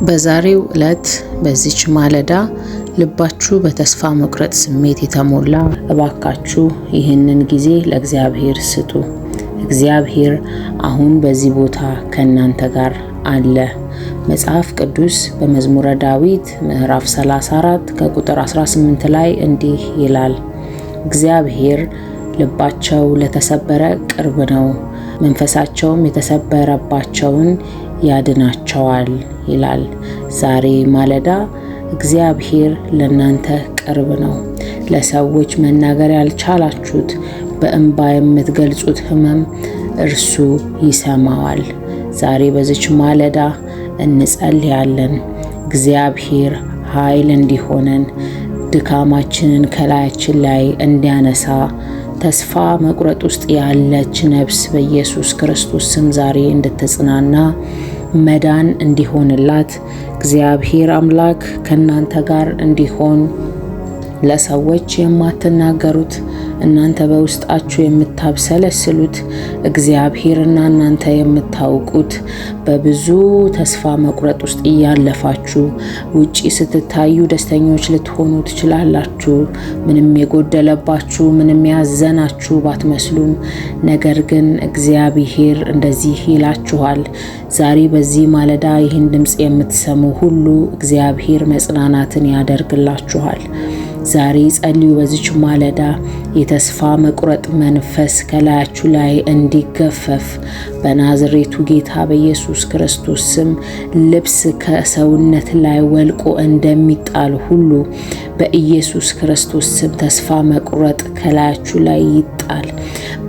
በዛሬው ዕለት በዚች ማለዳ ልባችሁ በተስፋ መቁረጥ ስሜት የተሞላ እባካችሁ ይህንን ጊዜ ለእግዚአብሔር ስጡ። እግዚአብሔር አሁን በዚህ ቦታ ከእናንተ ጋር አለ። መጽሐፍ ቅዱስ በመዝሙረ ዳዊት ምዕራፍ 34 ከቁጥር 18 ላይ እንዲህ ይላል፣ እግዚአብሔር ልባቸው ለተሰበረ ቅርብ ነው፣ መንፈሳቸውም የተሰበረባቸውን ያድናቸዋል ይላል። ዛሬ ማለዳ እግዚአብሔር ለእናንተ ቅርብ ነው። ለሰዎች መናገር ያልቻላችሁት በእንባ የምትገልጹት ሕመም እርሱ ይሰማዋል። ዛሬ በዚች ማለዳ እንጸልያለን። እግዚአብሔር ኃይል እንዲሆነን፣ ድካማችንን ከላያችን ላይ እንዲያነሳ፣ ተስፋ መቁረጥ ውስጥ ያለች ነፍስ በኢየሱስ ክርስቶስ ስም ዛሬ እንድትጽናና መዳን እንዲሆንላት እግዚአብሔር አምላክ ከእናንተ ጋር እንዲሆን፣ ለሰዎች የማትናገሩት እናንተ በውስጣችሁ የምታብሰለስሉት እግዚአብሔርና እናንተ የምታውቁት በብዙ ተስፋ መቁረጥ ውስጥ እያለፋችሁ ውጪ ስትታዩ ደስተኞች ልትሆኑ ትችላላችሁ። ምንም የጎደለባችሁ፣ ምንም ያዘናችሁ ባትመስሉም፣ ነገር ግን እግዚአብሔር እንደዚህ ይላችኋል። ዛሬ በዚህ ማለዳ ይህን ድምፅ የምትሰሙ ሁሉ እግዚአብሔር መጽናናትን ያደርግላችኋል። ዛሬ ጸልዩ። በዚች ማለዳ የተስፋ መቁረጥ መንፈስ ከላያችሁ ላይ እንዲገፈፍ በናዝሬቱ ጌታ በኢየሱስ ክርስቶስ ስም ልብስ ከሰውነት ላይ ወልቆ እንደሚጣል ሁሉ በኢየሱስ ክርስቶስ ስም ተስፋ መቁረጥ ከላያችሁ ላይ ይጣል።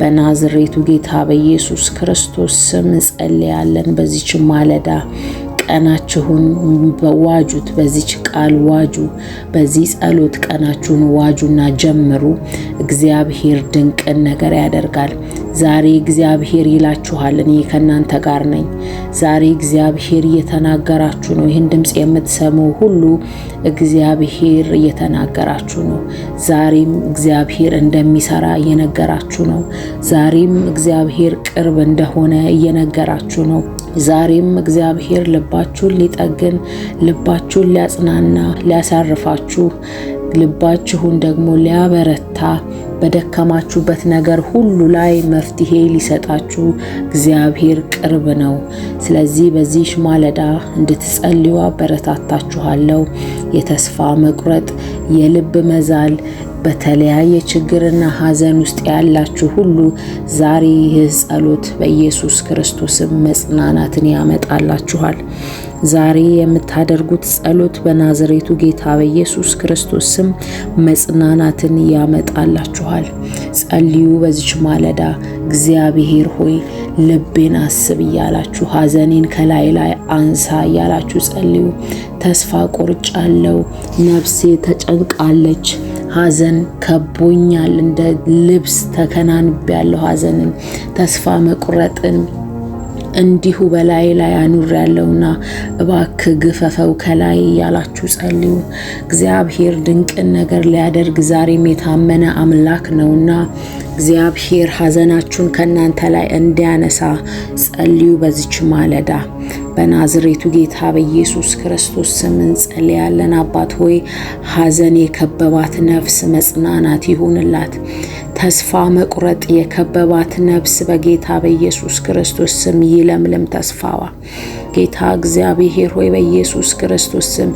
በናዝሬቱ ጌታ በኢየሱስ ክርስቶስ ስም ጸልያለን። በዚች ማለዳ ቀናችሁን በዋጁት፣ በዚች ቃል ዋጁ፣ በዚህ ጸሎት ቀናችሁን ዋጁና ጀምሩ። እግዚአብሔር ድንቅን ነገር ያደርጋል። ዛሬ እግዚአብሔር ይላችኋል፣ እኔ ከእናንተ ጋር ነኝ። ዛሬ እግዚአብሔር እየተናገራችሁ ነው። ይህን ድምፅ የምትሰሙ ሁሉ እግዚአብሔር እየተናገራችሁ ነው። ዛሬም እግዚአብሔር እንደሚሰራ እየነገራችሁ ነው። ዛሬም እግዚአብሔር ቅርብ እንደሆነ እየነገራችሁ ነው። ዛሬም እግዚአብሔር ልባችሁን ሊጠግን፣ ልባችሁን ሊያጽናና፣ ሊያሳርፋችሁ፣ ልባችሁን ደግሞ ሊያበረታ፣ በደከማችሁበት ነገር ሁሉ ላይ መፍትሄ ሊሰጣችሁ እግዚአብሔር ቅርብ ነው። ስለዚህ በዚህ ማለዳ እንድትጸልዩ አበረታታችኋለሁ። የተስፋ መቁረጥ፣ የልብ መዛል፣ በተለያየ ችግርና ሐዘን ውስጥ ያላችሁ ሁሉ ዛሬ ይህ ጸሎት በኢየሱስ ክርስቶስም መጽናናትን ያመጣላችኋል። ዛሬ የምታደርጉት ጸሎት በናዝሬቱ ጌታ በኢየሱስ ክርስቶስ ስም መጽናናትን ያመጣላችኋል። ጸልዩ። በዚች ማለዳ እግዚአብሔር ሆይ ልቤን አስብ እያላችሁ፣ ሐዘኔን ከላይ ላይ አንሳ እያላችሁ ጸልዩ። ተስፋ ቆርጫለሁ፣ ነፍሴ ተጨንቃለች፣ ሐዘን ከቦኛል፣ እንደ ልብስ ተከናንቤያለሁ። ሐዘንን፣ ተስፋ መቁረጥን እንዲሁ በላይ ላይ አኑሬያለሁና እባክህ ግፈፈው ከላይ እያላችሁ ጸልዩ። እግዚአብሔር ድንቅን ነገር ሊያደርግ ዛሬም የታመነ አምላክ ነውና እግዚአብሔር ሐዘናችሁን ከእናንተ ላይ እንዲያነሳ ጸልዩ። በዚች ማለዳ በናዝሬቱ ጌታ በኢየሱስ ክርስቶስ ስም እንጸልያለን። አባት ሆይ ሐዘን የከበባት ነፍስ መጽናናት ይሁንላት። ተስፋ መቁረጥ የከበባት ነፍስ በጌታ በኢየሱስ ክርስቶስ ስም ይለምልም ተስፋዋ። ጌታ እግዚአብሔር ሆይ በኢየሱስ ክርስቶስ ስም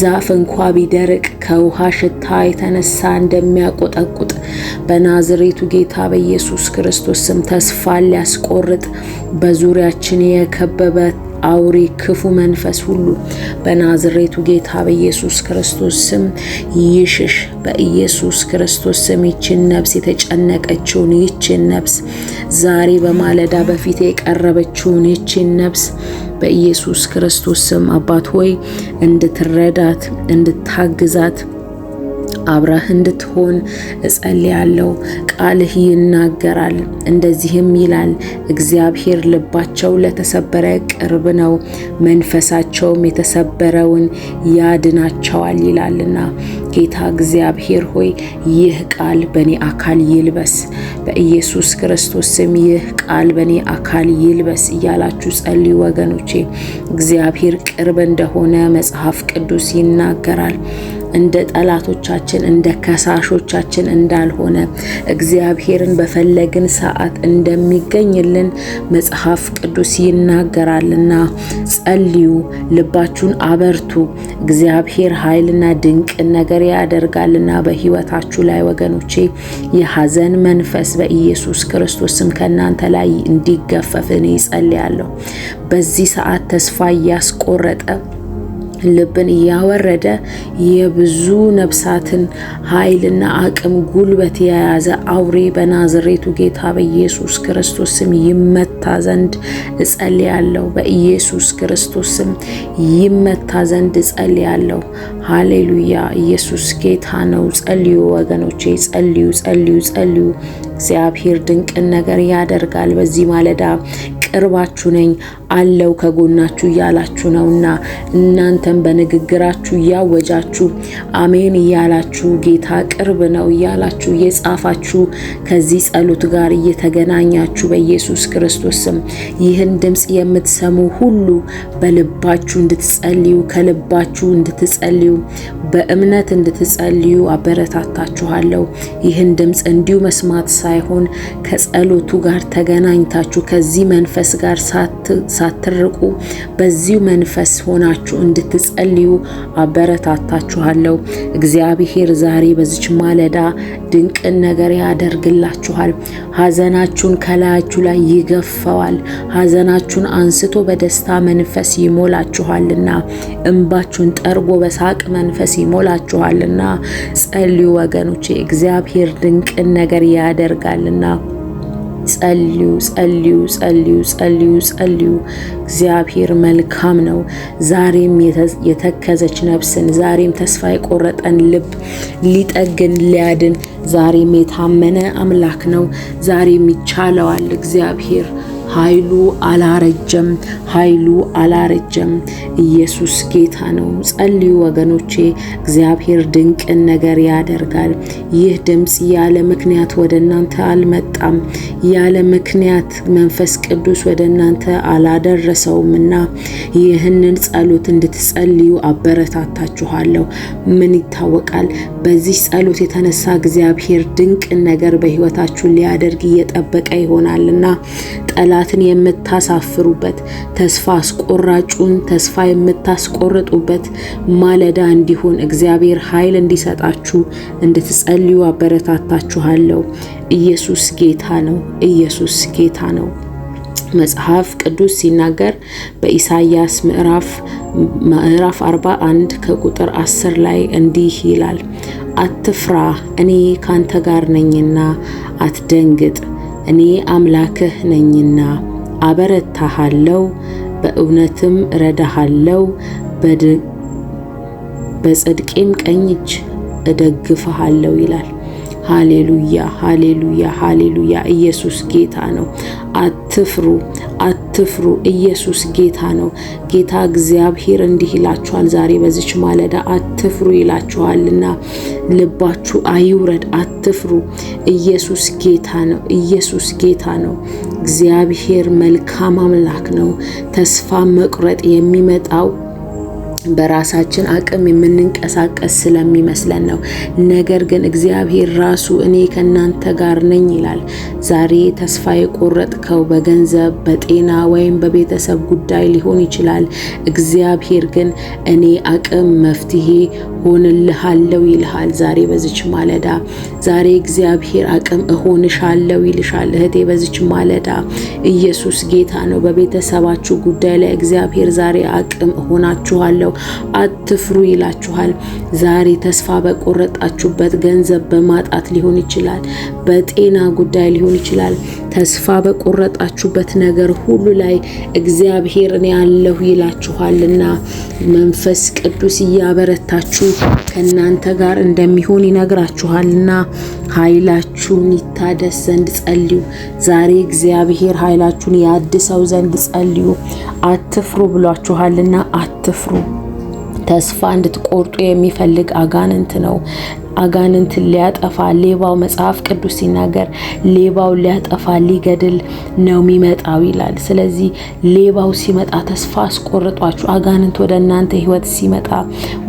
ዛፍ እንኳ ቢደርቅ ከውሃ ሽታ የተነሳ እንደሚያቆጠቁጥ በናዝሬቱ ጌታ በኢየሱስ ክርስቶስ ስም ተስፋ ሊያስቆርጥ በዙሪያችን የከበበ አውሬ ክፉ መንፈስ ሁሉ በናዝሬቱ ጌታ በኢየሱስ ክርስቶስ ስም ይሽሽ። በኢየሱስ ክርስቶስ ስም ይችን ነፍስ፣ የተጨነቀችውን ይችን ነፍስ፣ ዛሬ በማለዳ በፊት የቀረበችውን ይችን ነፍስ በኢየሱስ ክርስቶስ ስም አባት ሆይ እንድትረዳት፣ እንድታግዛት አብረህ እንድትሆን እጸልያለሁ። ቃልህ ይናገራል፣ እንደዚህም ይላል፣ እግዚአብሔር ልባቸው ለተሰበረ ቅርብ ነው፣ መንፈሳቸውም የተሰበረውን ያድናቸዋል ይላልና። ጌታ እግዚአብሔር ሆይ ይህ ቃል በኔ አካል ይልበስ፣ በኢየሱስ ክርስቶስ ስም ይህ ቃል በኔ አካል ይልበስ እያላችሁ ጸልዩ ወገኖቼ። እግዚአብሔር ቅርብ እንደሆነ መጽሐፍ ቅዱስ ይናገራል። እንደ ጠላቶቻችን እንደ ከሳሾቻችን እንዳልሆነ እግዚአብሔርን በፈለግን ሰዓት እንደሚገኝልን መጽሐፍ ቅዱስ ይናገራልና ጸልዩ፣ ልባችሁን አበርቱ። እግዚአብሔር ኃይልና ድንቅን ነገር ያደርጋልና በሕይወታችሁ ላይ ወገኖቼ። የሐዘን መንፈስ በኢየሱስ ክርስቶስ ስም ከእናንተ ላይ እንዲገፈፍ እኔ ጸልያለሁ። በዚህ ሰዓት ተስፋ እያስቆረጠ ልብን እያወረደ የብዙ ነፍሳትን ኃይልና አቅም ጉልበት የያዘ አውሬ በናዝሬቱ ጌታ በኢየሱስ ክርስቶስ ስም ይመታ ዘንድ እጸልያለሁ። በኢየሱስ ክርስቶስ ስም ይመታ ዘንድ እጸልያለሁ። ሃሌሉያ! ኢየሱስ ጌታ ነው። ጸልዩ ወገኖቼ፣ ጸልዩ፣ ጸልዩ፣ ጸልዩ። እግዚአብሔር ድንቅን ነገር ያደርጋል። በዚህ ማለዳ ቅርባችሁ ነኝ አለው ከጎናችሁ እያላችሁ ነውና እናንተም በንግግራችሁ እያወጃችሁ አሜን እያላችሁ ጌታ ቅርብ ነው እያላችሁ እየጻፋችሁ ከዚህ ጸሎት ጋር እየተገናኛችሁ በኢየሱስ ክርስቶስ ስም ይህን ድምጽ የምትሰሙ ሁሉ በልባችሁ እንድትጸልዩ፣ ከልባችሁ እንድትጸልዩ፣ በእምነት እንድትጸልዩ አበረታታችኋለሁ። ይህን ድምጽ እንዲሁ መስማት ሳይሆን ከጸሎቱ ጋር ተገናኝታችሁ ከዚህ መንፈስ ጋር ሳትርቁ በዚሁ መንፈስ ሆናችሁ እንድትጸልዩ አበረታታችኋለሁ። እግዚአብሔር ዛሬ በዚች ማለዳ ድንቅን ነገር ያደርግላችኋል። ሐዘናችሁን ከላያችሁ ላይ ይገፈዋል። ሐዘናችሁን አንስቶ በደስታ መንፈስ ይሞላችኋልና፣ እንባችሁን ጠርጎ በሳቅ መንፈስ ይሞላችኋልና ጸልዩ ወገኖቼ። እግዚአብሔር ድንቅን ነገር ያደርጋልና ጸልዩ፣ ጸልዩ፣ ጸልዩ፣ ጸልዩ፣ ጸልዩ። እግዚአብሔር መልካም ነው። ዛሬም የተከዘች ነፍስን፣ ዛሬም ተስፋ የቆረጠን ልብ ሊጠግን ሊያድን ዛሬም የታመነ አምላክ ነው። ዛሬም ይቻለዋል። እግዚአብሔር ኃይሉ አላረጀም፣ ኃይሉ አላረጀም። ኢየሱስ ጌታ ነው። ጸልዩ ወገኖቼ። እግዚአብሔር ድንቅን ነገር ያደርጋል። ይህ ድምጽ ያለ ምክንያት ወደ እናንተ አልመጣም። ያለ ምክንያት መንፈስ ቅዱስ ወደ እናንተ አላደረሰውምና ይህንን ጸሎት እንድትጸልዩ አበረታታችኋለሁ። ምን ይታወቃል? በዚህ ጸሎት የተነሳ እግዚአብሔር ድንቅን ነገር በሕይወታችሁ ሊያደርግ እየጠበቀ ይሆናልና ጠላትን የምታሳፍሩበት፣ ተስፋ አስቆራጩን ተስፋ የምታስቆርጡበት ማለዳ እንዲሆን እግዚአብሔር ኃይል እንዲሰጣችሁ እንድትጸልዩ አበረታታችኋለሁ። ኢየሱስ ጌታ ነው። ኢየሱስ ጌታ ነው። መጽሐፍ ቅዱስ ሲናገር በኢሳይያስ ምዕራፍ 41 ከቁጥር 10 ላይ እንዲህ ይላል፣ አትፍራ፣ እኔ ካንተ ጋር ነኝና አትደንግጥ፣ እኔ አምላክህ ነኝና አበረታሃለሁ፣ በእውነትም እረዳሃለሁ፣ በጽድቄም ቀኝ እጅ እደግፍሃለሁ ይላል። ሃሌሉያ፣ ሃሌሉያ፣ ሃሌሉያ። ኢየሱስ ጌታ ነው። አትፍሩ፣ አትፍሩ። ኢየሱስ ጌታ ነው። ጌታ እግዚአብሔር እንዲህ ይላችኋል ዛሬ በዚች ማለዳ አትፍሩ ይላችኋልና ልባችሁ አይውረድ፣ አትፍሩ። ኢየሱስ ጌታ ነው። ኢየሱስ ጌታ ነው። እግዚአብሔር መልካም አምላክ ነው። ተስፋ መቁረጥ የሚመጣው በራሳችን አቅም የምንንቀሳቀስ ስለሚመስለን ነው። ነገር ግን እግዚአብሔር ራሱ እኔ ከናንተ ጋር ነኝ ይላል። ዛሬ ተስፋ የቆረጥከው በገንዘብ፣ በጤና ወይም በቤተሰብ ጉዳይ ሊሆን ይችላል። እግዚአብሔር ግን እኔ አቅም፣ መፍትሄ ሆንልሃለሁ ይልሃል። ዛሬ በዚች ማለዳ ዛሬ እግዚአብሔር አቅም እሆንሻለሁ ይልሻል። እህቴ በዚች ማለዳ ኢየሱስ ጌታ ነው። በቤተሰባችሁ ጉዳይ ላይ እግዚአብሔር ዛሬ አቅም እሆናችኋለሁ፣ አትፍሩ ይላችኋል። ዛሬ ተስፋ በቆረጣችሁበት ገንዘብ በማጣት ሊሆን ይችላል፣ በጤና ጉዳይ ሊሆን ይችላል። ተስፋ በቆረጣችሁበት ነገር ሁሉ ላይ እግዚአብሔር እኔ አለሁ ይላችኋልና መንፈስ ቅዱስ እያበረታችሁ ከናንተ ጋር እንደሚሆን ይነግራችኋልና ኃይላችሁን ይታደስ ዘንድ ጸልዩ። ዛሬ እግዚአብሔር ኃይላችሁን ያድሰው ዘንድ ጸልዩ። አትፍሩ ብሏችኋልና አትፍሩ። ተስፋ እንድትቆርጡ የሚፈልግ አጋንንት ነው። አጋንንት ሊያጠፋ ሌባው መጽሐፍ ቅዱስ ሲናገር ሌባው ሊያጠፋ ሊገድል ነው የሚመጣው ይላል። ስለዚህ ሌባው ሲመጣ ተስፋ አስቆርጧችሁ አጋንንት ወደ እናንተ ህይወት ሲመጣ፣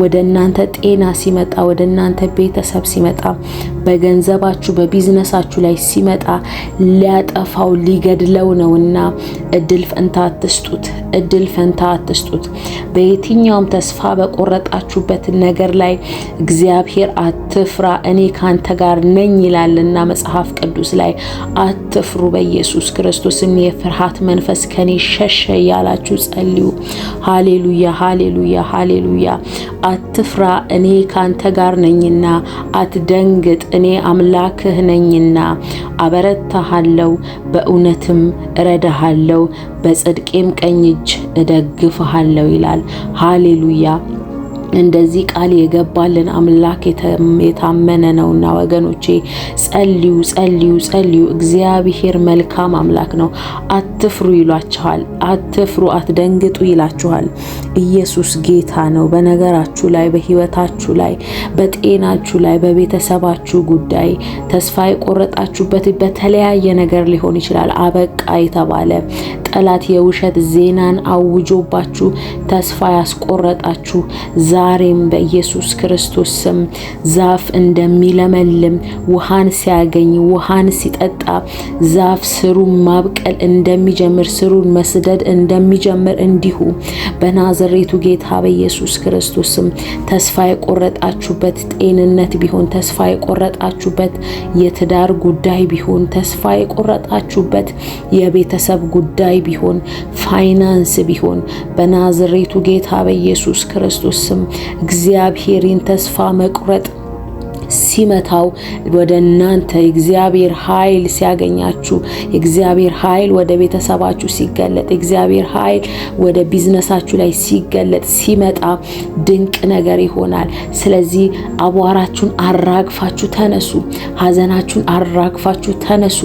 ወደ እናንተ ጤና ሲመጣ፣ ወደ እናንተ ቤተሰብ ሲመጣ፣ በገንዘባችሁ በቢዝነሳችሁ ላይ ሲመጣ ሊያጠፋው ሊገድለው ነውና እድል ፈንታ አትስጡት። እድል ፈንታ አትስጡት። በየትኛውም ተስፋ በቆረጣችሁበት ነገር ላይ እግዚአብሔር አትፍራ እኔ ካንተ ጋር ነኝ ይላልና መጽሐፍ ቅዱስ ላይ አትፍሩ። በኢየሱስ ክርስቶስም የፍርሃት መንፈስ ከኔ ሸሸ ያላችሁ ጸልዩ። ሃሌሉያ ሃሌሉያ ሃሌሉያ። አትፍራ እኔ ካንተ ጋር ነኝና፣ አትደንግጥ እኔ አምላክህ ነኝና፣ አበረታሃለሁ በእውነትም እረዳሃለሁ በጽድቄም ቀኝ እጅ እደግፍሃለሁ ይላል። ሃሌሉያ። እንደዚህ ቃል የገባልን አምላክ የታመነ ነውና ወገኖቼ ጸልዩ ጸልዩ ጸልዩ። እግዚአብሔር መልካም አምላክ ነው። አትፍሩ ይሏችኋል። አትፍሩ አትደንግጡ ይላችኋል። ኢየሱስ ጌታ ነው። በነገራችሁ ላይ፣ በህይወታችሁ ላይ፣ በጤናችሁ ላይ፣ በቤተሰባችሁ ጉዳይ ተስፋ የቆረጣችሁበት በተለያየ ነገር ሊሆን ይችላል። አበቃ የተባለ ጠላት የውሸት ዜናን አውጆባችሁ ተስፋ ያስቆረጣችሁ ዛሬም በኢየሱስ ክርስቶስ ስም ዛፍ እንደሚለመልም ውሃን ሲያገኝ ውሃን ሲጠጣ ዛፍ ስሩን ማብቀል እንደሚጀምር ስሩን መስደድ እንደሚጀምር እንዲሁ በናዝሬቱ ጌታ በኢየሱስ ክርስቶስ ስም ተስፋ የቆረጣችሁበት ጤንነት ቢሆን፣ ተስፋ የቆረጣችሁበት የትዳር ጉዳይ ቢሆን፣ ተስፋ የቆረጣችሁበት የቤተሰብ ጉዳይ ቢሆን፣ ፋይናንስ ቢሆን በናዝሬቱ ጌታ በኢየሱስ ክርስቶስ ስም እግዚአብሔርን ተስፋ መቁረጥ ሲመታው ወደ እናንተ እግዚአብሔር ኃይል ሲያገኛችሁ፣ እግዚአብሔር ኃይል ወደ ቤተሰባችሁ ሲገለጥ፣ እግዚአብሔር ኃይል ወደ ቢዝነሳችሁ ላይ ሲገለጥ ሲመጣ ድንቅ ነገር ይሆናል። ስለዚህ አቧራችሁን አራግፋችሁ ተነሱ። ሐዘናችሁን አራግፋችሁ ተነሱ።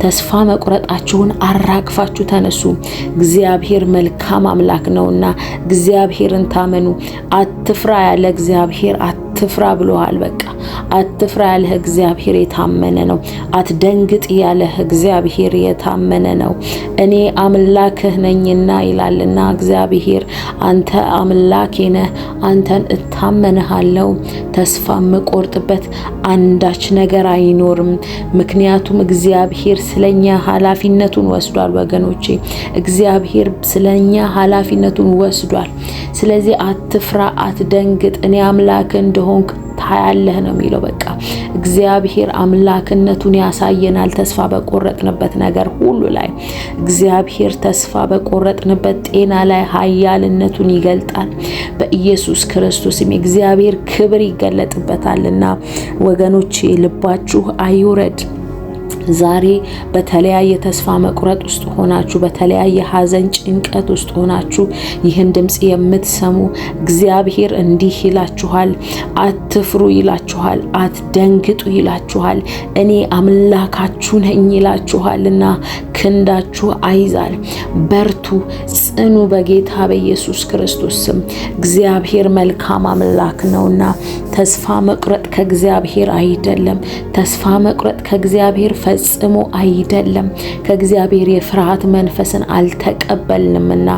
ተስፋ መቁረጣችሁን አራግፋችሁ ተነሱ። እግዚአብሔር መልካም አምላክ ነውና እግዚአብሔርን ታመኑ። አትፍራ ያለ እግዚአብሔር አትፍራ ብሎሃል። በቃ አትፍራ ያለህ እግዚአብሔር የታመነ ነው። አትደንግጥ ያለህ እግዚአብሔር የታመነ ነው። እኔ አምላክህ ነኝና ይላልና እግዚአብሔር አንተ አምላኬ ነህ፣ አንተን እታመንሃለሁ። ተስፋ የምቆርጥበት አንዳች ነገር አይኖርም። ምክንያቱም እግዚአብሔር ስለኛ ኃላፊነቱን ወስዷል። ወገኖቼ እግዚአብሔር ስለኛ ኃላፊነቱን ወስዷል። ስለዚህ አትፍራ፣ አትደንግጥ፣ እኔ አምላክህ እንደሆንኩ ታያለህ ነው የሚለው። በቃ እግዚአብሔር አምላክነቱን ያሳየናል። ተስፋ በቆረጥንበት ነገር ሁሉ ላይ እግዚአብሔር ተስፋ በቆረጥንበት ጤና ላይ ኃያልነቱን ይገልጣል። በኢየሱስ ክርስቶስም እግዚአብሔር ክብር ይገለጥበታልና ወገኖቼ ልባችሁ አይውረድ። ዛሬ በተለያየ ተስፋ መቁረጥ ውስጥ ሆናችሁ፣ በተለያየ ሐዘን ጭንቀት ውስጥ ሆናችሁ ይህን ድምጽ የምትሰሙ እግዚአብሔር እንዲህ ይላችኋል፣ አትፍሩ ይላችኋል፣ አትደንግጡ ይላችኋል፣ እኔ አምላካችሁ ነኝ ይላችኋልና ክንዳችሁ አይዛል። በርቱ፣ ጽኑ በጌታ በኢየሱስ ክርስቶስ ስም። እግዚአብሔር መልካም አምላክ ነውና ተስፋ መቁረጥ ከእግዚአብሔር አይደለም። ተስፋ መቁረጥ ከእግዚአብሔር ፈጽሞ አይደለም። ከእግዚአብሔር የፍርሃት መንፈስን አልተቀበልንምና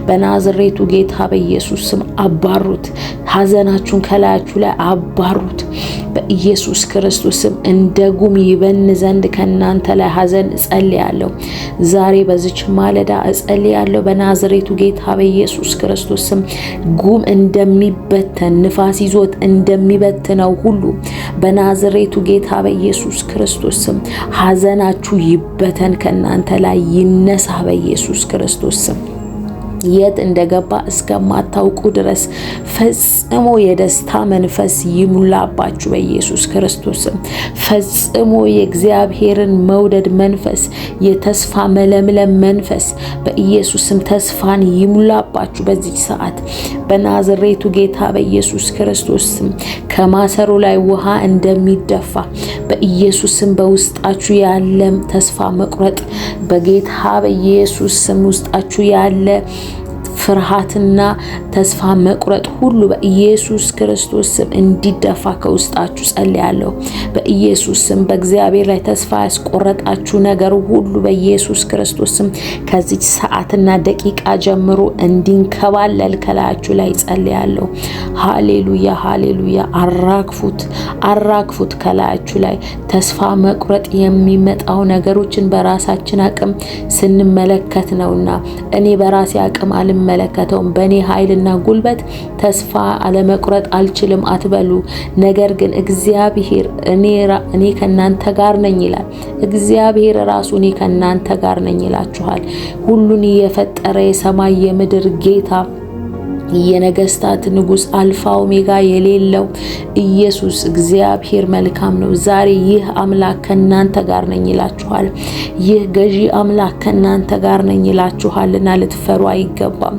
በናዝሬቱ ጌታ በኢየሱስ ስም አባሩት። ሐዘናችሁን ከላያችሁ ላይ አባሩት። በኢየሱስ ክርስቶስ ስም እንደ ጉም ይበን ዘንድ ከናንተ ላይ ሐዘን እጸልያለሁ። ዛሬ በዚች ማለዳ እጸልያለሁ በናዝሬቱ ጌታ በኢየሱስ ክርስቶስ ስም ጉም እንደሚበተን ንፋስ ይዞት እንደሚበትነው ሁሉ በናዝሬቱ ጌታ በኢየሱስ ክርስቶስ ስም ሐዘናችሁ ይበተን፣ ከናንተ ላይ ይነሳ በኢየሱስ ክርስቶስ ስም። የት እንደገባ እስከማታውቁ ድረስ ፈጽሞ የደስታ መንፈስ ይሙላባችሁ በኢየሱስ ክርስቶስ ስም። ፈጽሞ የእግዚአብሔርን መውደድ መንፈስ፣ የተስፋ መለምለም መንፈስ በኢየሱስ ስም ተስፋን ይሙላባችሁ በዚህ ሰዓት በናዝሬቱ ጌታ በኢየሱስ ክርስቶስ ስም። ከማሰሮ ላይ ውሃ እንደሚደፋ በኢየሱስ ስም በውስጣችሁ ያለ ተስፋ መቁረጥ በጌታ በኢየሱስ ስም ውስጣችሁ ያለ ፍርሃትና ተስፋ መቁረጥ ሁሉ በኢየሱስ ክርስቶስ ስም እንዲደፋ ከውስጣችሁ ጸልያለሁ። በኢየሱስ ስም በእግዚአብሔር ላይ ተስፋ ያስቆረጣችሁ ነገር ሁሉ በኢየሱስ ክርስቶስ ስም ከዚህ ሰዓትና ደቂቃ ጀምሮ እንዲንከባለል ከላያችሁ ላይ ጸልያለሁ። ሃሌሉያ ሃሌሉያ። አራግፉት ከላያችሁ ላይ ተስፋ መቁረጥ የሚመጣው ነገሮችን በራሳችን አቅም ስንመለከት ነውና እኔ በራሴ አቅም አልመለከተውም፣ በእኔ ኃይልና ጉልበት ተስፋ አለመቁረጥ አልችልም አትበሉ። ነገር ግን እግዚአብሔር እኔ ከናንተ ጋር ነኝ ይላል። እግዚአብሔር ራሱ እኔ ከናንተ ጋር ነኝ ይላችኋል። ሁሉን የፈጠረ የሰማይ የምድር ጌታ የነገስታት ንጉስ አልፋ ኦሜጋ የሌለው ኢየሱስ እግዚአብሔር መልካም ነው። ዛሬ ይህ አምላክ ከናንተ ጋር ነኝ ይላችኋል። ይህ ገዢ አምላክ ከናንተ ጋር ነኝ ይላችኋልና ልትፈሩ አይገባም።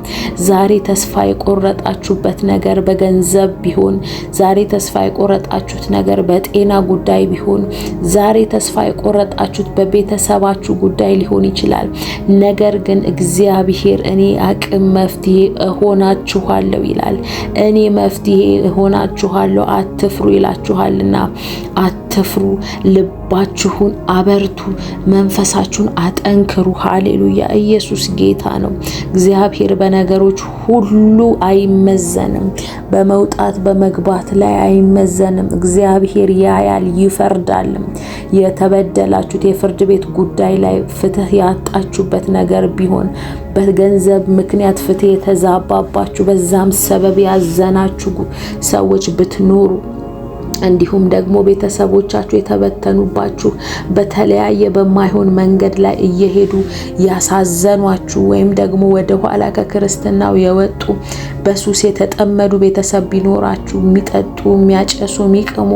ዛሬ ተስፋ የቆረጣችሁበት ነገር በገንዘብ ቢሆን፣ ዛሬ ተስፋ የቆረጣችሁት ነገር በጤና ጉዳይ ቢሆን፣ ዛሬ ተስፋ የቆረጣችሁት በቤተሰባችሁ ጉዳይ ሊሆን ይችላል። ነገር ግን እግዚአብሔር እኔ አቅም መፍትሄ እሆናችኋለሁ ይላል። እኔ መፍትሄ እሆናችኋለሁ አትፍሩ ይላችኋልና አትፍሩ። ልባችሁን አበርቱ፣ መንፈሳችሁን አጠንክሩ። ሃሌሉያ። ኢየሱስ ጌታ ነው። እግዚአብሔር በነገሮች ሁሉ አይመዘንም። በመውጣት በመግባት ላይ አይመዘንም። እግዚአብሔር ያያል ይፈርዳልም። የተበደላችሁት የፍርድ ቤት ጉዳይ ላይ ፍትህ ያጣችሁበት ነገር ቢሆን፣ በገንዘብ ምክንያት ፍትህ የተዛባባችሁ በዛም ሰበብ ያዘናችሁ ሰዎች ብትኖሩ፣ እንዲሁም ደግሞ ቤተሰቦቻችሁ የተበተኑባችሁ በተለያየ በማይሆን መንገድ ላይ እየሄዱ ያሳዘኗችሁ ወይም ደግሞ ወደ ኋላ ከክርስትናው የወጡ በሱስ የተጠመዱ ቤተሰብ ቢኖራችሁ፣ የሚጠጡ፣ የሚያጨሱ፣ የሚቅሙ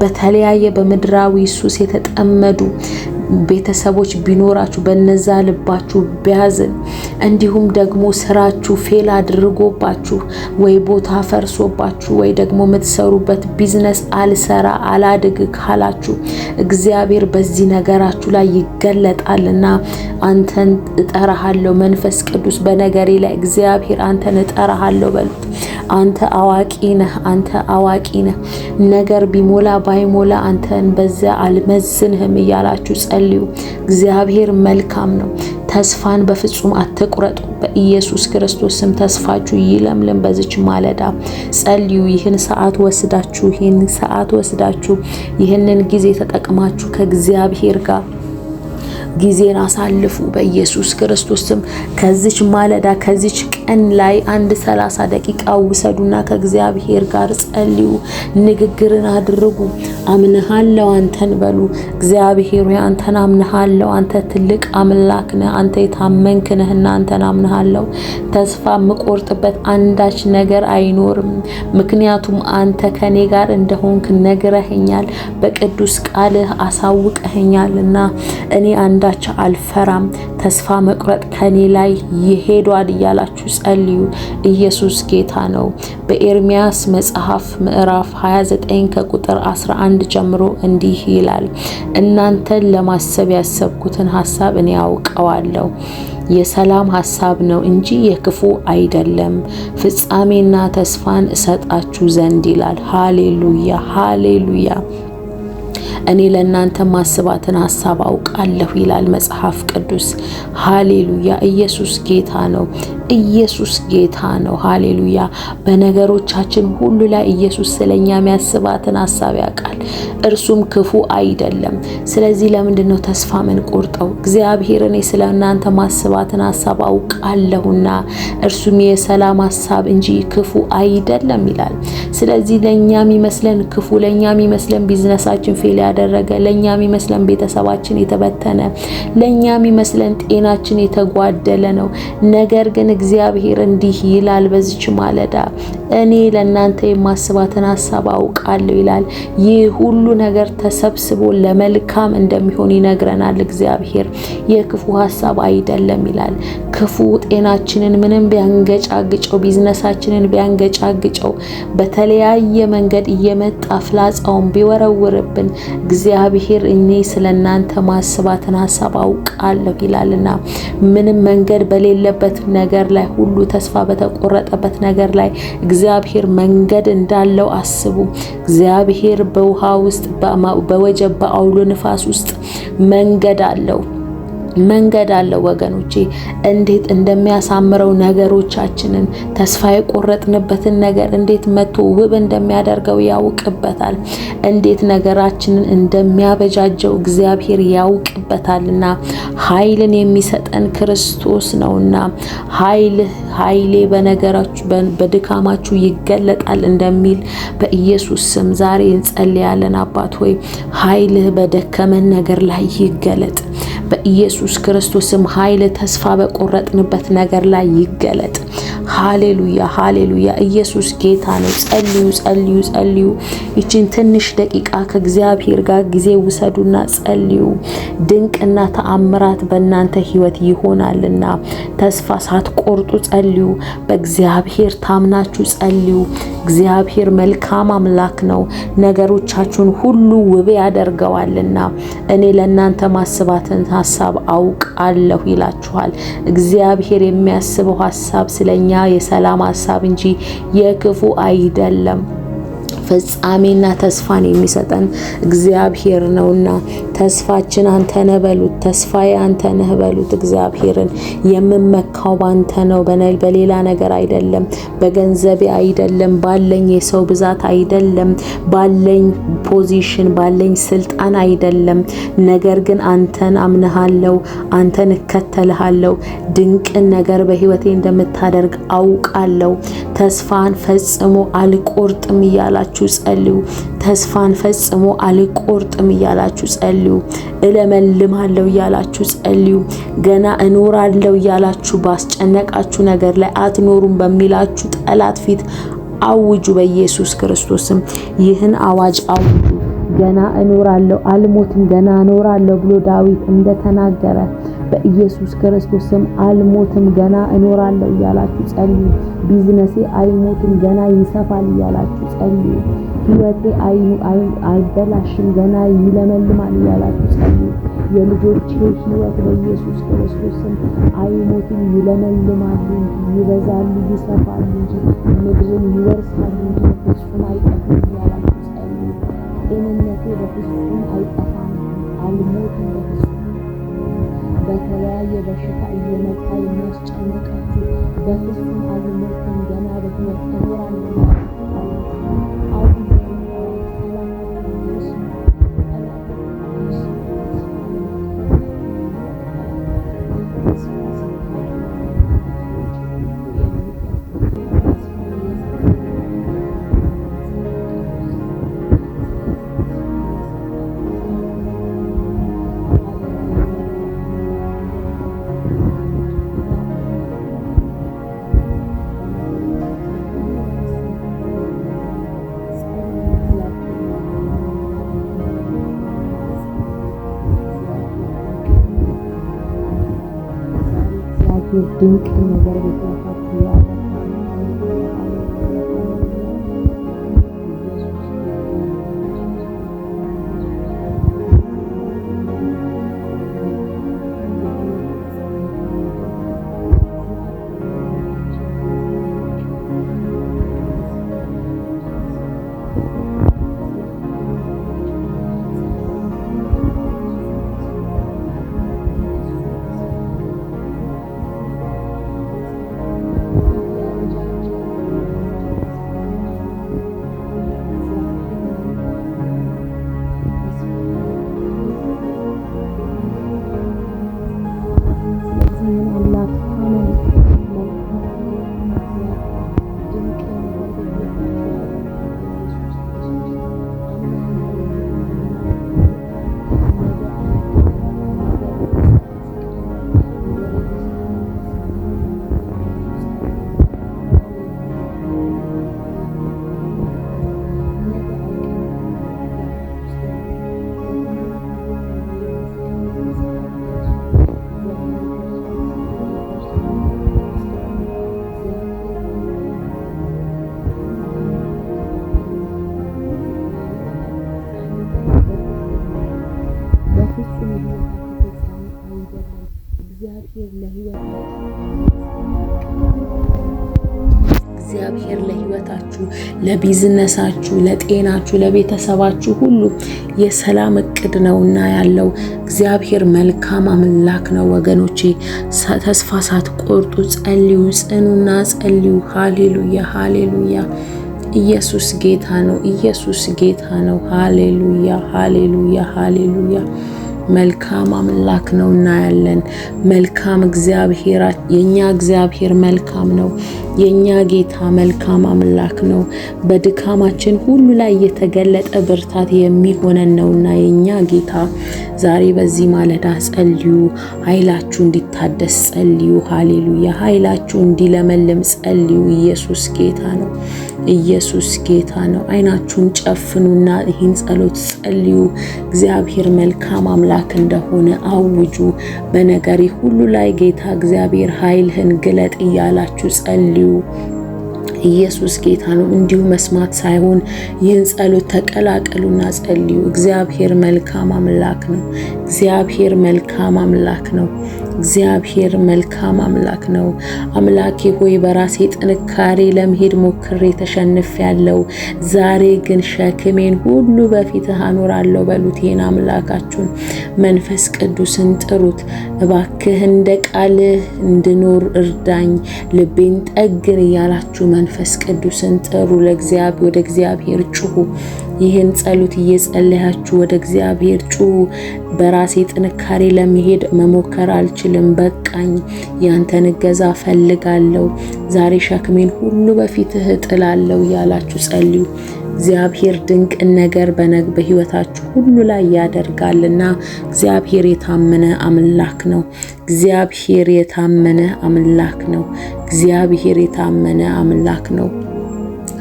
በተለያየ በምድራዊ ሱስ የተጠመዱ ቤተሰቦች ቢኖራችሁ በነዛ ልባችሁ ቢያዝን፣ እንዲሁም ደግሞ ስራችሁ ፌል አድርጎባችሁ ወይ ቦታ ፈርሶባችሁ ወይ ደግሞ የምትሰሩበት ቢዝነስ አልሰራ አላድግ ካላችሁ እግዚአብሔር በዚህ ነገራችሁ ላይ ይገለጣልና አንተን እጠራሃለሁ፣ መንፈስ ቅዱስ በነገሬ ላይ እግዚአብሔር አንተን እጠራሃለሁ በሉት። አንተ አዋቂ ነህ፣ አንተ አዋቂ ነህ። ነገር ቢሞላ ባይሞላ አንተን በዛ አልመዝንህም እያላችሁ ጸልዩ። እግዚአብሔር መልካም ነው። ተስፋን በፍጹም አትቁረጡ። በኢየሱስ ክርስቶስ ስም ተስፋችሁ ይለምልም። በዚች ማለዳ ጸልዩ። ይህን ሰዓት ወስዳችሁ ይህንን ጊዜ ተጠቅማችሁ ከእግዚአብሔር ጋር ጊዜን አሳልፉ። በኢየሱስ ክርስቶስ ስም ከዚች ማለዳ ከዚች ቀን ላይ 30 ደቂቃ ውሰዱና ከእግዚአብሔር ጋር ጸልዩ። ንግግርን አድርጉ። አምነሃለሁ አንተን በሉ። እግዚአብሔር ሆይ አንተን አምነሃለሁ፣ አንተ ትልቅ አምላክ ነህ፣ አንተ የታመንክ ነህና አንተን አምነሃለሁ። ተስፋ የምቆርጥበት አንዳች ነገር አይኖርም፣ ምክንያቱም አንተ ከኔ ጋር እንደሆንክ ነግረኸኛል፣ በቅዱስ ቃልህ አሳውቀኸኛልና እኔ አንዳች አልፈራም። ተስፋ መቁረጥ ከኔ ላይ ይሄዷል እያላችሁ ጸልዩ። ኢየሱስ ጌታ ነው። በኤርሚያስ መጽሐፍ ምዕራፍ 29 ከቁጥር 11 ጀምሮ እንዲህ ይላል፣ እናንተን ለማሰብ ያሰብኩትን ሐሳብ እኔ አውቀዋለሁ፣ የሰላም ሐሳብ ነው እንጂ የክፉ አይደለም፣ ፍጻሜና ተስፋን እሰጣችሁ ዘንድ ይላል። ሃሌሉያ ሃሌሉያ። እኔ ለእናንተ ማስባትን ሐሳብ አውቃለሁ ይላል መጽሐፍ ቅዱስ። ሃሌሉያ። ኢየሱስ ጌታ ነው። ኢየሱስ ጌታ ነው። ሃሌሉያ። በነገሮቻችን ሁሉ ላይ ኢየሱስ ስለኛ የሚያስባትን ሐሳብ ያውቃል፣ እርሱም ክፉ አይደለም። ስለዚህ ለምንድነው ተስፋ ምን ቆርጠው? እግዚአብሔር እኔ ስለናንተ ማስባትን ሐሳብ አውቃለሁና እርሱም የሰላም ሐሳብ እንጂ ክፉ አይደለም ይላል። ስለዚህ ለኛ የሚመስለን ክፉ፣ ለኛ የሚመስለን ቢዝነሳችን ፌል ያደረገ፣ ለኛ የሚመስለን ቤተሰባችን የተበተነ፣ ለኛ የሚመስለን ጤናችን የተጓደለ ነው። ነገር ግን እግዚአብሔር እንዲህ ይላል በዚች ማለዳ እኔ ለእናንተ የማስባትን ሐሳብ አውቃለሁ ይላል። ይህ ሁሉ ነገር ተሰብስቦ ለመልካም እንደሚሆን ይነግረናል እግዚአብሔር። የክፉ ሐሳብ አይደለም ይላል። ክፉ ጤናችንን ምንም ቢያንገጫግጨው፣ ቢዝነሳችንን ቢያንገጫግጨው፣ በተለያየ መንገድ እየመጣ ፍላጻውን ቢወረውርብን እግዚአብሔር እኔ ስለናንተ ማስባትን ሐሳብ አውቃለሁ ይላልና ምንም መንገድ በሌለበት ነገር ላይ ሁሉ፣ ተስፋ በተቆረጠበት ነገር ላይ እግዚአብሔር መንገድ እንዳለው አስቡ። እግዚአብሔር በውሃ ውስጥ በወጀብ በአውሎ ንፋስ ውስጥ መንገድ አለው። መንገድ አለው ወገኖቼ። እንዴት እንደሚያሳምረው ነገሮቻችንን፣ ተስፋ የቆረጥንበትን ነገር እንዴት መቶ ውብ እንደሚያደርገው ያውቅበታል። እንዴት ነገራችንን እንደሚያበጃጀው እግዚአብሔር ያውቅበታልና ኃይልን የሚሰጠን ክርስቶስ ነውና ኃይሌ በነገራችሁ በድካማችሁ ይገለጣል እንደሚል በኢየሱስ ስም ዛሬ እንጸልያለን። አባት ሆይ ኃይልህ በደከመን ነገር ላይ ይገለጥ። በኢየሱስ ክርስቶስም ኃይል ተስፋ በቆረጥንበት ነገር ላይ ይገለጥ። ሃሌሉያ ሃሌሉያ። ኢየሱስ ጌታ ነው። ጸልዩ ጸልዩ ጸልዩ። ይችን ትንሽ ደቂቃ ከእግዚአብሔር ጋር ጊዜ ውሰዱና ጸልዩ። ድንቅና ተአምራት በእናንተ ህይወት ይሆናልና ተስፋ ሳትቆርጡ ጸልዩ። በእግዚአብሔር ታምናችሁ ጸልዩ። እግዚአብሔር መልካም አምላክ ነው። ነገሮቻችሁን ሁሉ ውብ ያደርገዋልና እኔ ለእናንተ ማስባትን ሐሳብ አውቃለሁ ይላችኋል። እግዚአብሔር የሚያስበው ሐሳብ ስለኛ የሰላም ሐሳብ እንጂ የክፉ አይደለም። ፍጻሜና ተስፋን የሚሰጠን እግዚአብሔር ነውና ተስፋችን አንተ ነህ በሉት። ተስፋዬ አንተ ነህ በሉት። እግዚአብሔርን የምመካው ባንተ ነው፣ በሌላ ነገር አይደለም፣ በገንዘቤ አይደለም፣ ባለኝ የሰው ብዛት አይደለም፣ ባለኝ ፖዚሽን ባለኝ ስልጣን አይደለም። ነገር ግን አንተን አምነሃለሁ፣ አንተን እከተልሃለሁ። ድንቅን ነገር በህይወቴ እንደምታደርግ አውቃለሁ። ተስፋን ፈጽሞ አልቆርጥም እያላችሁ ጸልዩ። ተስፋን ፈጽሞ አልቆርጥም እያላችሁ ጸልዩ። እለመልማለሁ እያላችሁ ጸልዩ። ገና እኖራለሁ እያላችሁ ባስጨነቃችሁ ነገር ላይ አትኖሩም በሚላችሁ ጠላት ፊት አውጁ። በኢየሱስ ክርስቶስም ይህን አዋጅ አውጁ። ገና እኖራለሁ አልሞትም፣ ገና እኖራለሁ ብሎ ዳዊት እንደተናገረ በኢየሱስ ክርስቶስም አልሞትም ገና እኖራለሁ እያላችሁ ጸልዩ። ቢዝነሴ አይሞትም ገና ይሰፋል እያላችሁ ጸልዩ። ህይወቴ አይበላሽም ገና ይለመልማል እያላችሁ ጸልዩ። የልጆቼ ህይወት በኢየሱስ ክርስቶስም አይሞትም፣ ይለመልማሉ እንጂ ይበዛሉ፣ ይሰፋሉ እንጂ ምድርን ይወርሳሉ እንጂ በፍጹም አይጠፉም እያላችሁ ጸልዩ። ጤንነቴ በፍጹም አይጠፋም፣ አልሞትም በፍጹም። በተለያየ በሽታ እየመጣ የሚያስጨንቃችሁ በፍጹም አልሞትም ገና በህይወት እኖራለሁ። ድንቅ ነገር በሕይወታችሁ ያደርጋል። እግዚአብሔር ለህይወታችሁ፣ ለቢዝነሳችሁ፣ ለጤናችሁ፣ ለቤተሰባችሁ ሁሉ የሰላም እቅድ ነውና ያለው እግዚአብሔር መልካም አምላክ ነው። ወገኖቼ ተስፋ ሳትቆርጡ ጸልዩ፣ ጽኑና ጸልዩ። ሃሌሉያ ሃሌሉያ። ኢየሱስ ጌታ ነው። ኢየሱስ ጌታ ነው። ሃሌሉያ ሃሌሉያ ሃሌሉያ። መልካም አምላክ ነውና ያለን መልካም እግዚአብሔር፣ የኛ እግዚአብሔር መልካም ነው። የኛ ጌታ መልካም አምላክ ነው። በድካማችን ሁሉ ላይ የተገለጠ ብርታት የሚሆነን ነውና የኛ ጌታ። ዛሬ በዚህ ማለዳ ጸልዩ፣ ኃይላችሁ እንዲታደስ ጸልዩ። ሃሌሉያ። ኃይላችሁ እንዲለመልም ጸልዩ። ኢየሱስ ጌታ ነው። ኢየሱስ ጌታ ነው። አይናችሁን ጨፍኑና ይህን ጸሎት ጸልዩ። እግዚአብሔር መልካም አምላክ እንደሆነ አውጁ። በነገሪ ሁሉ ላይ ጌታ እግዚአብሔር ኃይልህን ግለጥ እያላችሁ ጸልዩ። ኢየሱስ ጌታ ነው። እንዲሁ መስማት ሳይሆን ይህን ጸሎት ተቀላቀሉና ጸልዩ። እግዚአብሔር መልካም አምላክ ነው። እግዚአብሔር መልካም አምላክ ነው። እግዚአብሔር መልካም አምላክ ነው። አምላኬ ሆይ በራሴ ጥንካሬ ለመሄድ ሞክሬ ተሸንፌያለሁ። ዛሬ ግን ሸክሜን ሁሉ በፊትህ አኖራለሁ በሉት። ይህን አምላካችሁን መንፈስ ቅዱስን ጥሩት። እባክህ እንደ ቃልህ እንድኖር እርዳኝ፣ ልቤን ጠግን እያላችሁ መንፈስ ቅዱስን ጥሩ። ወደ እግዚአብሔር ጩሁ። ይህን ጸሎት እየጸለያችሁ ወደ እግዚአብሔር ጩሁ። በራሴ ጥንካሬ ለመሄድ መሞከር አልችልም፣ በቃኝ፣ ያንተን እገዛ ፈልጋለሁ። ዛሬ ሸክሜን ሁሉ በፊትህ እጥላለሁ እያላችሁ ጸልዩ። እግዚአብሔር ድንቅ ነገር በህይወታችሁ ሁሉ ላይ ያደርጋልና እግዚአብሔር የታመነ አምላክ ነው። እግዚአብሔር የታመነ አምላክ ነው። እግዚአብሔር የታመነ አምላክ ነው።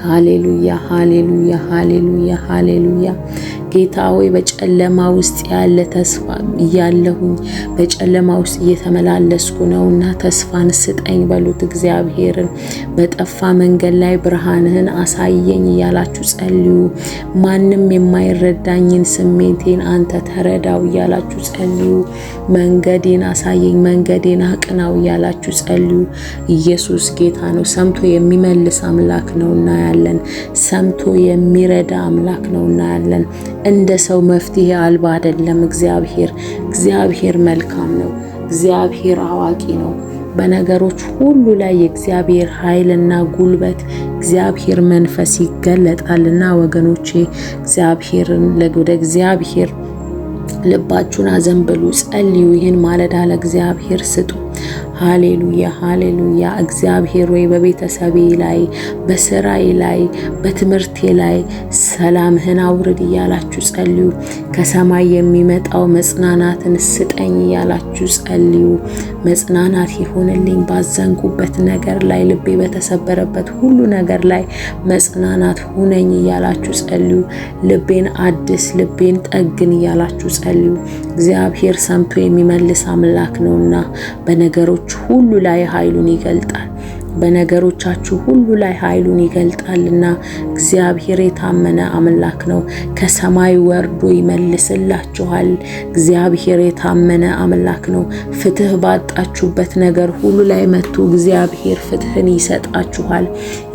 ሃሌሉያ ሃሌሉያ ሃሌሉያ ሃሌሉያ። ጌታ ሆይ በጨለማ ውስጥ ያለ ተስፋ እያለሁኝ በጨለማ ውስጥ እየተመላለስኩ ነውና ተስፋን ስጠኝ በሉት። እግዚአብሔርን በጠፋ መንገድ ላይ ብርሃንህን አሳየኝ እያላችሁ ጸልዩ። ማንም የማይረዳኝን ስሜቴን አንተ ተረዳው እያላችሁ ጸልዩ። መንገዴን አሳየኝ፣ መንገዴን አቅናው እያላችሁ ጸልዩ። ኢየሱስ ጌታ ነው። ሰምቶ የሚመልስ አምላክ ነውና ያለን፣ ሰምቶ የሚረዳ አምላክ ነውና ያለን። እንደ ሰው መፍትሄ አልባ አይደለም። እግዚአብሔር መልካም ነው። እግዚአብሔር አዋቂ ነው። በነገሮች ሁሉ ላይ የእግዚአብሔር ኃይልና ጉልበት እግዚአብሔር መንፈስ ይገለጣልና ወገኖቼ ወደ እግዚአብሔር ልባችሁን አዘንብሉ፣ ጸልዩ። ይህን ማለዳ ለእግዚአብሔር ስጡ። ሃሌሉያ ሃሌሉያ። እግዚአብሔር ወይ በቤተሰቤ ላይ፣ በስራዬ ላይ፣ በትምህርቴ ላይ ሰላምህን አውርድ እያላችሁ ጸልዩ። ከሰማይ የሚመጣው መጽናናትን ስጠኝ እያላችሁ ጸልዩ። መጽናናት ይሆንልኝ ባዘንኩበት ነገር ላይ፣ ልቤ በተሰበረበት ሁሉ ነገር ላይ መጽናናት ሁነኝ እያላችሁ ጸልዩ። ልቤን አድስ፣ ልቤን ጠግን እያላችሁ ጸልዩ። እግዚአብሔር ሰምቶ የሚመልስ አምላክ ነውና በነገሮች ሁሉ ላይ ኃይሉን ይገልጣል። በነገሮቻችሁ ሁሉ ላይ ኃይሉን ይገልጣልና እግዚአብሔር የታመነ አምላክ ነው። ከሰማይ ወርዶ ይመልስላችኋል። እግዚአብሔር የታመነ አምላክ ነው። ፍትህ ባጣችሁበት ነገር ሁሉ ላይ መጥቶ እግዚአብሔር ፍትህን ይሰጣችኋል።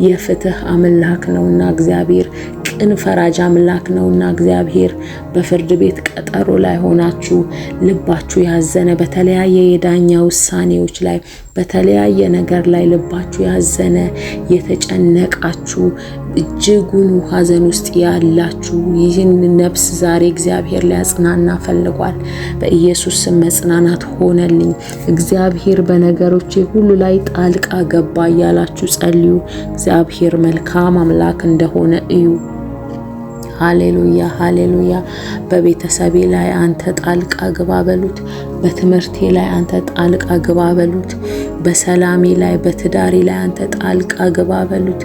የፍትህ አምላክ ነውና እግዚአብሔር ቅን ፈራጅ አምላክ ነውና እግዚአብሔር በፍርድ ቤት ቀጠሮ ላይ ሆናችሁ ልባችሁ ያዘነ በተለያየ የዳኛ ውሳኔዎች ላይ በተለያየ ነገር ላይ ልባችሁ ያዘነ የተጨነቃችሁ እጅጉን ሐዘን ውስጥ ያላችሁ ይህን ነፍስ ዛሬ እግዚአብሔር ሊያጽናና ፈልጓል። በኢየሱስ ስም መጽናናት ሆነልኝ፣ እግዚአብሔር በነገሮቼ ሁሉ ላይ ጣልቃ ገባ እያላችሁ ጸልዩ። እግዚአብሔር መልካም አምላክ እንደሆነ እዩ። ሃሌሉያ ሃሌሉያ። በቤተሰቤ ላይ አንተ ጣልቃ ግባ በሉት። በትምህርቴ ላይ አንተ ጣልቃ ግባ በሉት። በሰላሜ ላይ በትዳሬ ላይ አንተ ጣልቃ ግባ በሉት።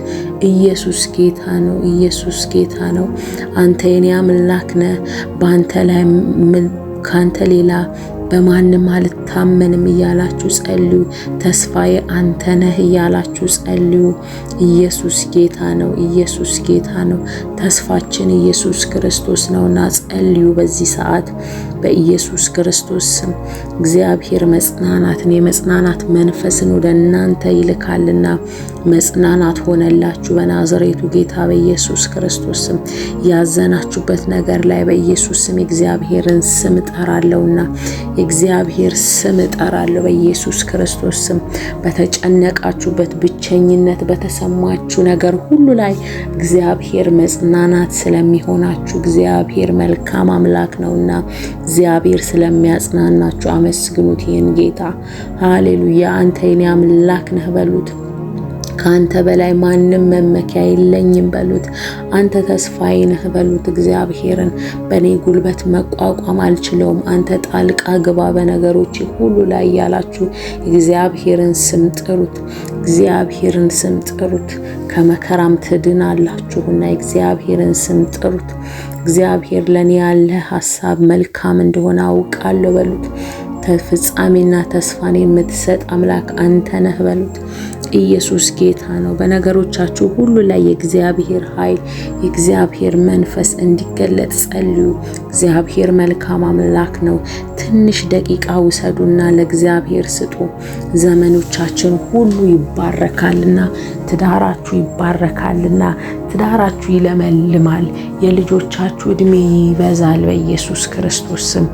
ኢየሱስ ጌታ ነው። ኢየሱስ ጌታ ነው። አንተ የኔ አምላክ ነህ። በአንተ ላይ ካንተ ሌላ በማንም አልታመንም እያላችሁ ጸልዩ። ተስፋዬ አንተ ነህ እያላችሁ ጸልዩ። ኢየሱስ ጌታ ነው። ኢየሱስ ጌታ ነው። ተስፋችን ኢየሱስ ክርስቶስ ነውና ጸልዩ በዚህ ሰዓት በኢየሱስ ክርስቶስ ስም። እግዚአብሔር መጽናናትን የመጽናናት መንፈስን ወደ እናንተ ይልካልና መጽናናት ሆነላችሁ በናዝሬቱ ጌታ በኢየሱስ ክርስቶስ ስም። ያዘናችሁበት ነገር ላይ በኢየሱስ ስም የእግዚአብሔርን ስም እጠራለሁና የእግዚአብሔር ስም እጠራለሁ በኢየሱስ ክርስቶስ ስም። በተጨነቃችሁበት ብቸኝነት በተሰማችሁ ነገር ሁሉ ላይ እግዚአብሔር መጽናናት ስለሚሆናችሁ እግዚአብሔር መልካም አምላክ ነውና እግዚአብሔር ስለሚያጽናናችሁ አመስግኑት ይህን ጌታ። ሃሌሉያ። አንተ የኔ አምላክ ነህ በሉት። ካንተ በላይ ማንም መመኪያ የለኝም በሉት። አንተ ተስፋዬ ነህ በሉት። እግዚአብሔርን በኔ ጉልበት መቋቋም አልችለውም፣ አንተ ጣልቃ ግባ በነገሮች ሁሉ ላይ ያላችሁ እግዚአብሔርን ስም ጥሩት። እግዚአብሔርን ስም ጥሩት። ከመከራም ትድናላችሁና እግዚአብሔርን ስም ጥሩት። እግዚአብሔር ለኔ ያለ ሐሳብ መልካም እንደሆነ አውቃለሁ በሉት። ፍጻሜና ተስፋን የምትሰጥ አምላክ አንተ ነህ በሉት። ኢየሱስ ጌታ ነው። በነገሮቻችሁ ሁሉ ላይ የእግዚአብሔር ኃይል የእግዚአብሔር መንፈስ እንዲገለጥ ጸልዩ። እግዚአብሔር መልካም አምላክ ነው። ትንሽ ደቂቃ ውሰዱና ለእግዚአብሔር ስጡ። ዘመኖቻችን ሁሉ ይባረካልና፣ ትዳራችሁ ይባረካልና፣ ትዳራችሁ ይለመልማል። የልጆቻችሁ እድሜ ይበዛል በኢየሱስ ክርስቶስ ስም።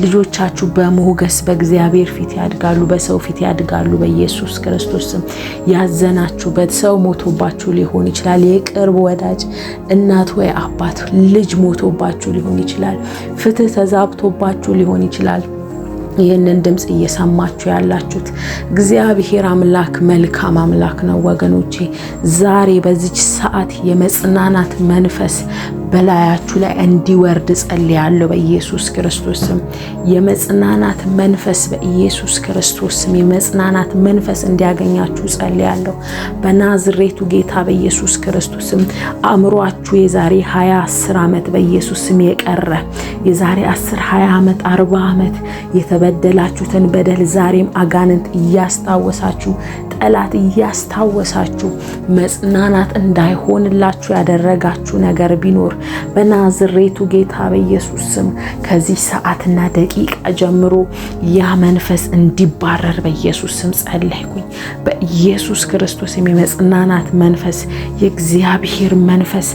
ልጆቻችሁ በሞገስ በእግዚአብሔር ፊት ያድጋሉ፣ በሰው ፊት ያድጋሉ በኢየሱስ ክርስቶስ ስም። ያዘናችሁበት ሰው ሞቶባችሁ ሊሆን ይችላል። የቅርብ ወዳጅ እናት ወይ አባት ልጅ ሞቶባችሁ ሊሆን ይችላል። ፍትህ ተዛብቶባችሁ ሊሆን ይችላል። ይህንን ድምጽ እየሰማችሁ ያላችሁት እግዚአብሔር አምላክ መልካም አምላክ ነው ወገኖቼ። ዛሬ በዚች ሰዓት የመጽናናት መንፈስ በላያችሁ ላይ እንዲወርድ ጸልያለሁ በኢየሱስ ክርስቶስ ስም። የመጽናናት መንፈስ በኢየሱስ ክርስቶስ ስም የመጽናናት መንፈስ እንዲያገኛችሁ ጸልያለሁ በናዝሬቱ ጌታ በኢየሱስ ክርስቶስ ስም። አእምሯችሁ የዛሬ 20-10 ዓመት በኢየሱስ ስም የቀረ የዛሬ 10-20 ዓመት 40 ዓመት የተበደላችሁትን በደል ዛሬም አጋንንት እያስታወሳችሁ ጠላት እያስታወሳችሁ መጽናናት እንዳይሆንላችሁ ያደረጋችሁ ነገር ቢኖር በናዝሬቱ ጌታ በኢየሱስ ስም ከዚህ ሰዓትና ደቂቃ ጀምሮ ያ መንፈስ እንዲባረር በኢየሱስ ስም ጸለይኩኝ። በኢየሱስ ክርስቶስ የመጽናናት መንፈስ የእግዚአብሔር መንፈስ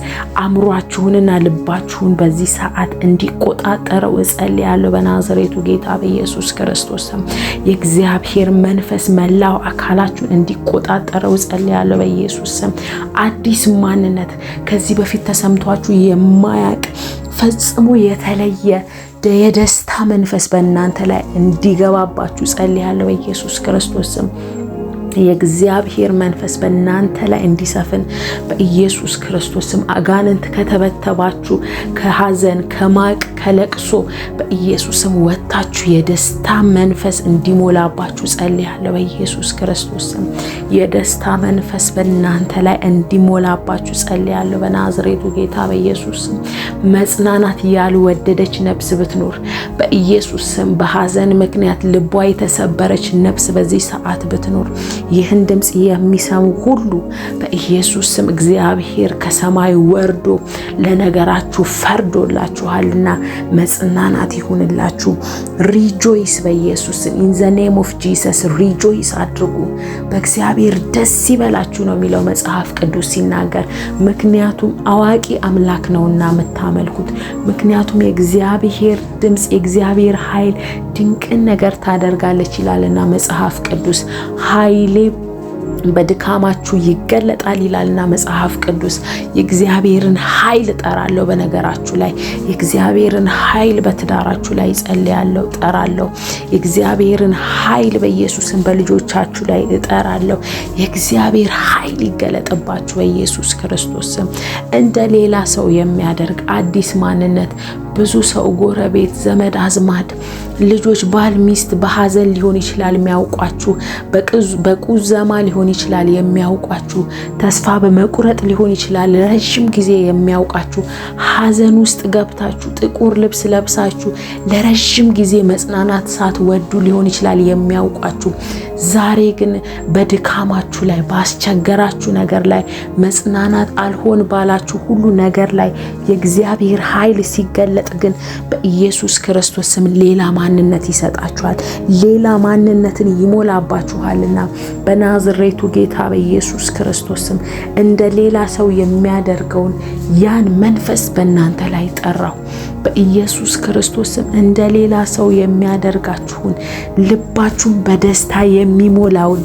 አእምሯችሁንና ልባችሁን በዚህ ሰዓት እንዲቆጣጠረው እጸልያለሁ በናዝሬቱ ጌታ በኢየሱስ ክርስቶስ ስም። የእግዚአብሔር መንፈስ መላው አካላችሁን እንዲቆጣጠረው ጸልያለሁ በኢየሱስ ስም። አዲስ ማንነት ከዚህ በፊት ተሰምቷችሁ የማያቅ ፈጽሞ የተለየ የደስታ መንፈስ በእናንተ ላይ እንዲገባባችሁ ጸልያለሁ በኢየሱስ ክርስቶስ ስም። የእግዚአብሔር መንፈስ በእናንተ ላይ እንዲሰፍን በኢየሱስ ክርስቶስ ስም። አጋንንት ከተበተባችሁ ከሐዘን ከማቅ ከለቅሶ በኢየሱስ ስም ወጣችሁ የደስታ መንፈስ እንዲሞላባችሁ ጸልያለሁ በኢየሱስ ክርስቶስ ስም። የደስታ መንፈስ በእናንተ ላይ እንዲሞላባችሁ ጸልያለሁ በናዝሬቱ ጌታ በኢየሱስ ስም። መጽናናት ያልወደደች ነፍስ ብትኖር በኢየሱስ ስም፣ በሐዘን ምክንያት ልቧ የተሰበረች ነፍስ በዚህ ሰዓት ብትኖር ይህን ድምጽ የሚሰሙ ሁሉ በኢየሱስ ስም እግዚአብሔር ከሰማይ ወርዶ ለነገራችሁ ፈርዶላችኋልና መጽናናት ይሁንላችሁ። ሪጆይስ በኢየሱስ ስም። ኢን ዘ ኔም ኦፍ ጂሰስ ሪጆይስ አድርጉ። በእግዚአብሔር ደስ ይበላችሁ ነው የሚለው መጽሐፍ ቅዱስ ሲናገር። ምክንያቱም አዋቂ አምላክ ነውና የምታመልኩት። ምክንያቱም የእግዚአብሔር ድምጽ የእግዚአብሔር ኃይል ድንቅን ነገር ታደርጋለች ይላልና መጽሐፍ ቅዱስ። ኃይሌ በድካማችሁ ይገለጣል ይላልና መጽሐፍ ቅዱስ። የእግዚአብሔርን ኃይል እጠራለሁ በነገራችሁ ላይ። የእግዚአብሔርን ኃይል በትዳራችሁ ላይ ጸልያለሁ፣ እጠራለሁ። የእግዚአብሔርን ኃይል በኢየሱስም በልጆቻችሁ ላይ እጠራለሁ። የእግዚአብሔር ኃይል ይገለጥባችሁ በኢየሱስ ክርስቶስ ስም። እንደ ሌላ ሰው የሚያደርግ አዲስ ማንነት ብዙ ሰው ጎረቤት፣ ዘመድ አዝማድ፣ ልጆች፣ ባል፣ ሚስት በሐዘን ሊሆን ይችላል የሚያውቋችሁ፣ በቁዘማ ሊሆን ይችላል የሚያውቋችሁ፣ ተስፋ በመቁረጥ ሊሆን ይችላል ረጅም ጊዜ የሚያውቃችሁ፣ ሐዘን ውስጥ ገብታችሁ ጥቁር ልብስ ለብሳችሁ ለረጅም ጊዜ መጽናናት ሳትወዱ ሊሆን ይችላል የሚያውቋችሁ። ዛሬ ግን በድካማችሁ ላይ ባስቸገራችሁ ነገር ላይ መጽናናት አልሆን ባላችሁ ሁሉ ነገር ላይ የእግዚአብሔር ኃይል ሲገለጥ ለመግለጥ ግን በኢየሱስ ክርስቶስ ስም ሌላ ማንነት ይሰጣችኋል፣ ሌላ ማንነትን ይሞላባችኋልና በናዝሬቱ ጌታ በኢየሱስ ክርስቶስ ስም እንደ ሌላ ሰው የሚያደርገውን ያን መንፈስ በእናንተ ላይ ጠራው። በኢየሱስ ክርስቶስ ስም እንደ ሌላ ሰው የሚያደርጋችሁን ልባችሁን በደስታ የሚሞላውን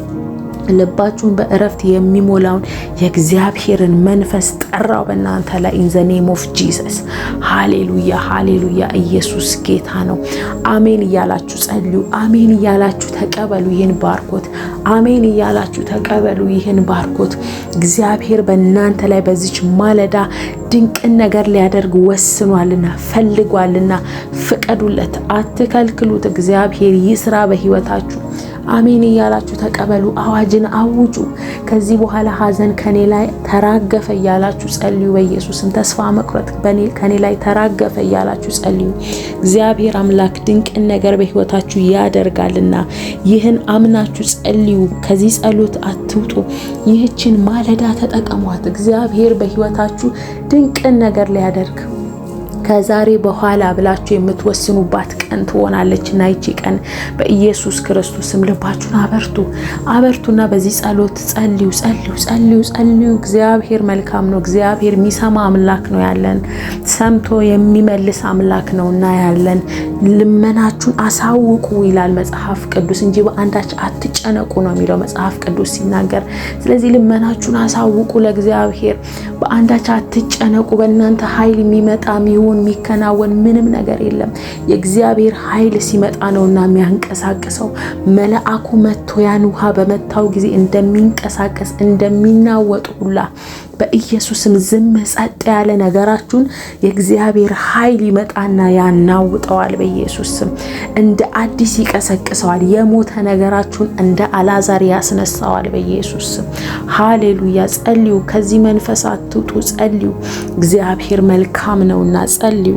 ልባችሁን በእረፍት የሚሞላውን የእግዚአብሔርን መንፈስ ጠራው በእናንተ ላይ ኢን ዘ ኔም ኦፍ ጂሰስ። ሃሌሉያ ሃሌሉያ። ኢየሱስ ጌታ ነው። አሜን እያላችሁ ጸልዩ። አሜን እያላችሁ ተቀበሉ ይህን ባርኮት። አሜን እያላችሁ ተቀበሉ ይህን ባርኮት። እግዚአብሔር በእናንተ ላይ በዚች ማለዳ ድንቅን ነገር ሊያደርግ ወስኗልና ፈልጓልና ፍቀዱለት፣ አትከልክሉት። እግዚአብሔር ይስራ በህይወታችሁ። አሜን እያላችሁ ተቀበሉ። አዋጅን አውጁ። ከዚህ በኋላ ሐዘን ከኔ ላይ ተራገፈ እያላችሁ ጸልዩ። በኢየሱስም ተስፋ መቁረጥ ከኔ ላይ ተራገፈ እያላችሁ ጸልዩ። እግዚአብሔር አምላክ ድንቅን ነገር በህይወታችሁ ያደርጋልና ይህን አምናችሁ ጸልዩ። ከዚህ ጸሎት አትውጡ። ይህችን ማለዳ ተጠቀሟት። እግዚአብሔር በህይወታችሁ ድንቅን ነገር ሊያደርግ ከዛሬ በኋላ ብላችሁ የምትወስኑባት ቀን ትሆናለችና ይቺ ቀን በኢየሱስ ክርስቶስም ልባችሁን አበርቱና በዚህ ጸሎት ጸልዩ። እግዚአብሔር መልካም ነው። እግዚአብሔር የሚሰማ አምላክ ነው ያለን፣ ሰምቶ የሚመልስ አምላክ ነውና ያለን። ልመናችሁን አሳውቁ ይላል መጽሐፍ ቅዱስ እንጂ በአንዳች አትጨነቁ ነው የሚለው መጽሐፍ ቅዱስ ሲናገር። ስለዚህ ልመናችሁን አሳውቁ ለእግዚአብሔር፣ በአንዳች አትጨነቁ። በእናንተ ኃይል የሚመጣ የሚሆን የሚከናወን ምንም ነገር የለም። የእግዚአብሔር ኃይል ሲመጣ ነውና የሚያንቀሳቅሰው። መልአኩ መጥቶ ያን ውሃ በመታው ጊዜ እንደሚንቀሳቀስ እንደሚናወጥ ሁላ በኢየሱስም ዝም ጸጥ ያለ ነገራችሁን የእግዚአብሔር ኃይል ይመጣና ያናውጠዋል። በኢየሱስም እንደ አዲስ ይቀሰቅሰዋል። የሞተ ነገራችሁን እንደ አልዓዛር ያስነሳዋል። በኢየሱስም ሃሌሉያ። ጸልዩ። ከዚህ መንፈስ አትውጡ። ጸልዩ። እግዚአብሔር መልካም ነውና ጸልዩ።